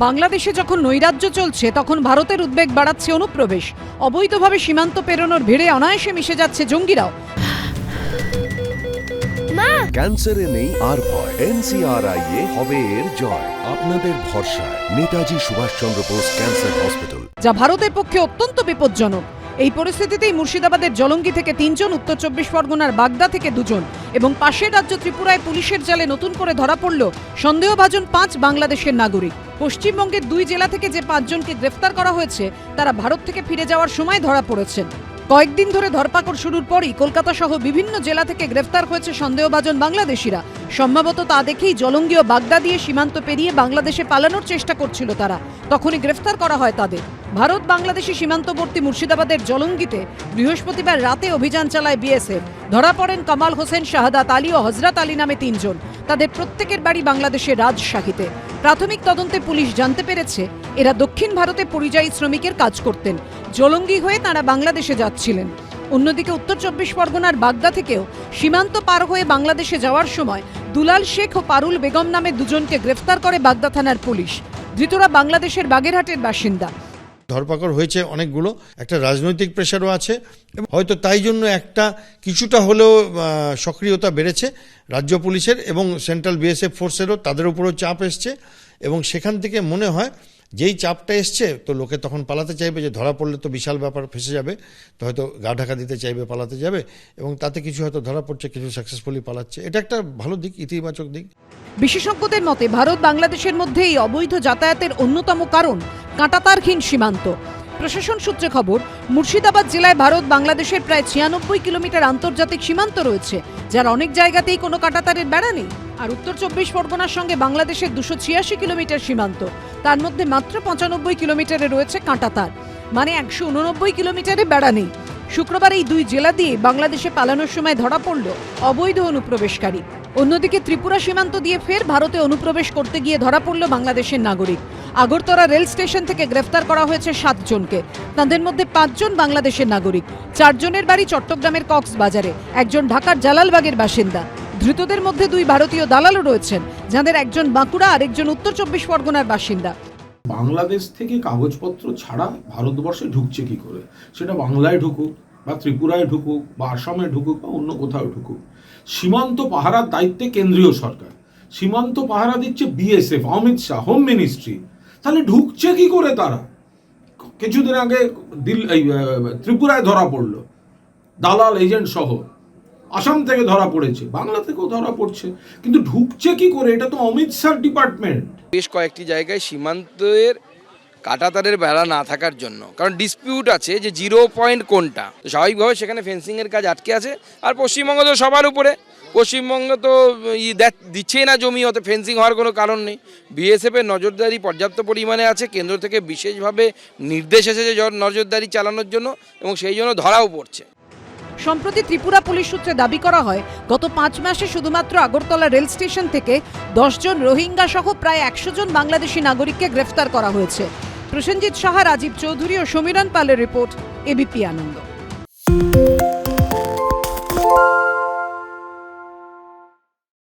বাংলাদেশে যখন নৈরাজ্য চলছে তখন ভারতের উদ্বেগ বাড়াচ্ছে অনুপ্রবেশ। অবৈধভাবে সীমান্ত পেরোনোর ভিড়ে অনায়াসে মিশে যাচ্ছে জঙ্গিরাও। ক্যান্সারে নেই আর ভয়, NCRI হবে এর জয়। আপনাদের ভরসা নেতাজি সুভাষচন্দ্র বোস ক্যান্সার হসপিটাল, যা ভারতের পক্ষে অত্যন্ত বিপজ্জনক। এই পরিস্থিতিতেই মুর্শিদাবাদের জলঙ্গি থেকে 3 জন, উত্তর 24 পরগনার বাগদা থেকে 2 জন এবং পাশের রাজ্য ত্রিপুরায় পুলিশের জালে নতুন করে ধরা পড়ল সন্দেহভাজন 5 বাংলাদেশের নাগরিক। পশ্চিমবঙ্গের 2 জেলা থেকে যে 5 জনকে গ্রেফতার করা হয়েছে তারা ভারত থেকে ফিরে যাওয়ার সময় ধরা পড়েছেন। কয়েকদিন ধরে ধরপাকড় শুরুর পরই কলকাতা সহ বিভিন্ন জেলা থেকে গ্রেফতার হয়েছে সন্দেহভাজন বাংলাদেশিরা। সম্ভবত তা দেখেই জলঙ্গি ও বাগদা দিয়ে সীমান্ত পেরিয়ে বাংলাদেশে পালানোর চেষ্টা করছিল তারা, তখনই গ্রেফতার করা হয় তাদের। ভারত বাংলাদেশি সীমান্তবর্তী মুর্শিদাবাদের জলঙ্গিতে বৃহস্পতিবার রাতে অভিযান চালায় বিএসএফ। ধরা পড়েন কামাল হোসেন, শাহাদাত আলী ও হজরত আলী নামে 3 জন। তাদের প্রত্যেকের বাড়ি বাংলাদেশের রাজশাহীতে। প্রাথমিক তদন্তে পুলিশ জানতে পেরেছে এরা দক্ষিণ ভারতে পরিযায়ী শ্রমিকের কাজ করতেন। জলঙ্গি হয়ে তারা বাংলাদেশে যাচ্ছিলেন। অন্যদিকে উত্তর 24 পরগনার বাগদা থেকেও সীমান্ত পার হয়ে বাংলাদেশে যাওয়ার সময় দুলাল শেখ ও পারুল বেগম নামে 2 জনকে গ্রেফতার করে বাগদা থানার পুলিশ। ধৃতরা বাংলাদেশের বাগেরহাটের বাসিন্দা। ধরপাকড় হয়েছে অনেকগুলো, একটা রাজনৈতিক প্রেশারও আছে এবং হয়তো তাই জন্য একটা কিছুটা হলেও সক্রিয়তা বেড়েছে রাজ্য পুলিশের এবং সেন্ট্রাল বিএসএফ ফোর্সেরও, তাদের উপরও চাপ এসছে এবং সেখান থেকে মনে হয় যেই চাপটা এসছে তো লোকে তখন পালাতে চাইবে, যে ধরা পড়লে তো বিশাল ব্যাপার, ফেসে যাবে, তো হয়তো গা ঢাকা দিতে চাইবে, পালাতে যাবে এবং তাতে কিছু হয়তো ধরা পড়ছে, কিছু সাকসেসফুলি পালাচ্ছে। এটা একটা ভালো দিক, ইতিবাচক দিক। বিশেষজ্ঞদের মতে ভারত বাংলাদেশের মধ্যে এই অবৈধ যাতায়াতের অন্যতম কারণ কাঁটাতারহীন সীমান্ত। প্রশাসন সূত্রে খবর, মুর্শিদাবাদ জেলায় ভারত বাংলাদেশের প্রায় 96 কিলোমিটার আন্তর্জাতিক সীমান্ত রয়েছে, যার অনেক জায়গাতেই কোনো কাঁটাতারের বেড়া নেই। আর উত্তর 24 পরগনার সঙ্গে বাংলাদেশের 286 কিলোমিটার সীমান্ত, তার মধ্যে মাত্র 95 কিলোমিটারে রয়েছে কাঁটাতার, মানে 189 কিলোমিটারে বেড়া নেই। শুক্রবার এই 2 জেলা দিয়ে বাংলাদেশে পালানোর সময় ধরা পড়ল অবৈধ অনুপ্রবেশকারী। অন্যদিকে ত্রিপুরা সীমান্ত দিয়ে ফের ভারতে অনুপ্রবেশ করতে গিয়ে ধরা পড়ল বাংলাদেশের নাগরিক। আগরতলা রেল স্টেশন থেকে গ্রেফতার করা হয়েছে 7 জনকে। তাদের মধ্যে 5 জন বাংলাদেশের নাগরিক, 4 জনের বাড়ি চট্টগ্রামের কক্সবাজারে, 1 জন ঢাকার জালালবাগের বাসিন্দা। ধৃতদের মধ্যে 2 ভারতীয় দালালও রয়েছেন, যাদের একজন বাঁকুড়া আর একজন উত্তর 24 পরগনার বাসিন্দা। বাংলাদেশ থেকে কাগজপত্র ছাড়া ভারতবর্ষে ঢুকছে কি করে, সেটা বাংলায় ঢুকুক বা ত্রিপুরায় ঢুকুক বা আসামে ঢুকুক বা অন্য কোথাও ঢুকুক, সীমান্ত পাহারার দায়িত্বে কেন্দ্রীয় সরকার, সীমান্ত পাহারা দিচ্ছে BSF, Amit Shah, home ministry. তাহলে ঢুকছে কি করে তারা? কিছুদিন আগে ত্রিপুরায় ধরা পড়লো দালাল এজেন্ট সহ, আসাম থেকে ধরা পড়েছে, বাংলা থেকেও ধরা পড়ছে, কিন্তু ঢুকছে কি করে? এটা তো অমিত শাহ ডিপার্টমেন্ট। বেশ কয়েকটি জায়গায় সীমান্তের কাঁটাতারের বেড়া না থাকার জন্য, কারণ ডিসপিউট আছে যে 0 পয়েন্ট কোনটা, তো স্বাভাবিকভাবে সেখানে ফেন্সিংয়ের কাজ আটকে আছে। আর পশ্চিমবঙ্গ তো সবার উপরে, পশ্চিমবঙ্গ তো দিচ্ছেই না জমি, অত ফেন্সিং হওয়ার কোনো কারণ নেই। বিএসএফের নজরদারি পর্যাপ্ত পরিমাণে আছে, কেন্দ্র থেকে বিশেষভাবে নির্দেশ এসেছে নজরদারি চালানোর জন্য এবং সেই জন্য ধরাও পড়ছে। সম্প্রতি ত্রিপুরা পুলিশ সূত্রে দাবি করা হয়, গত 5 মাসে শুধুমাত্র আগরতলা রেল স্টেশন থেকে 10 জন রোহিঙ্গা সহ প্রায় 100 জন বাংলাদেশি নাগরিককে গ্রেফতার করা হয়েছে। প্রসেনজিৎ সাহা, রাজীব চৌধুরী ও সমীরণ পালের রিপোর্ট, এবিপি আনন্দ।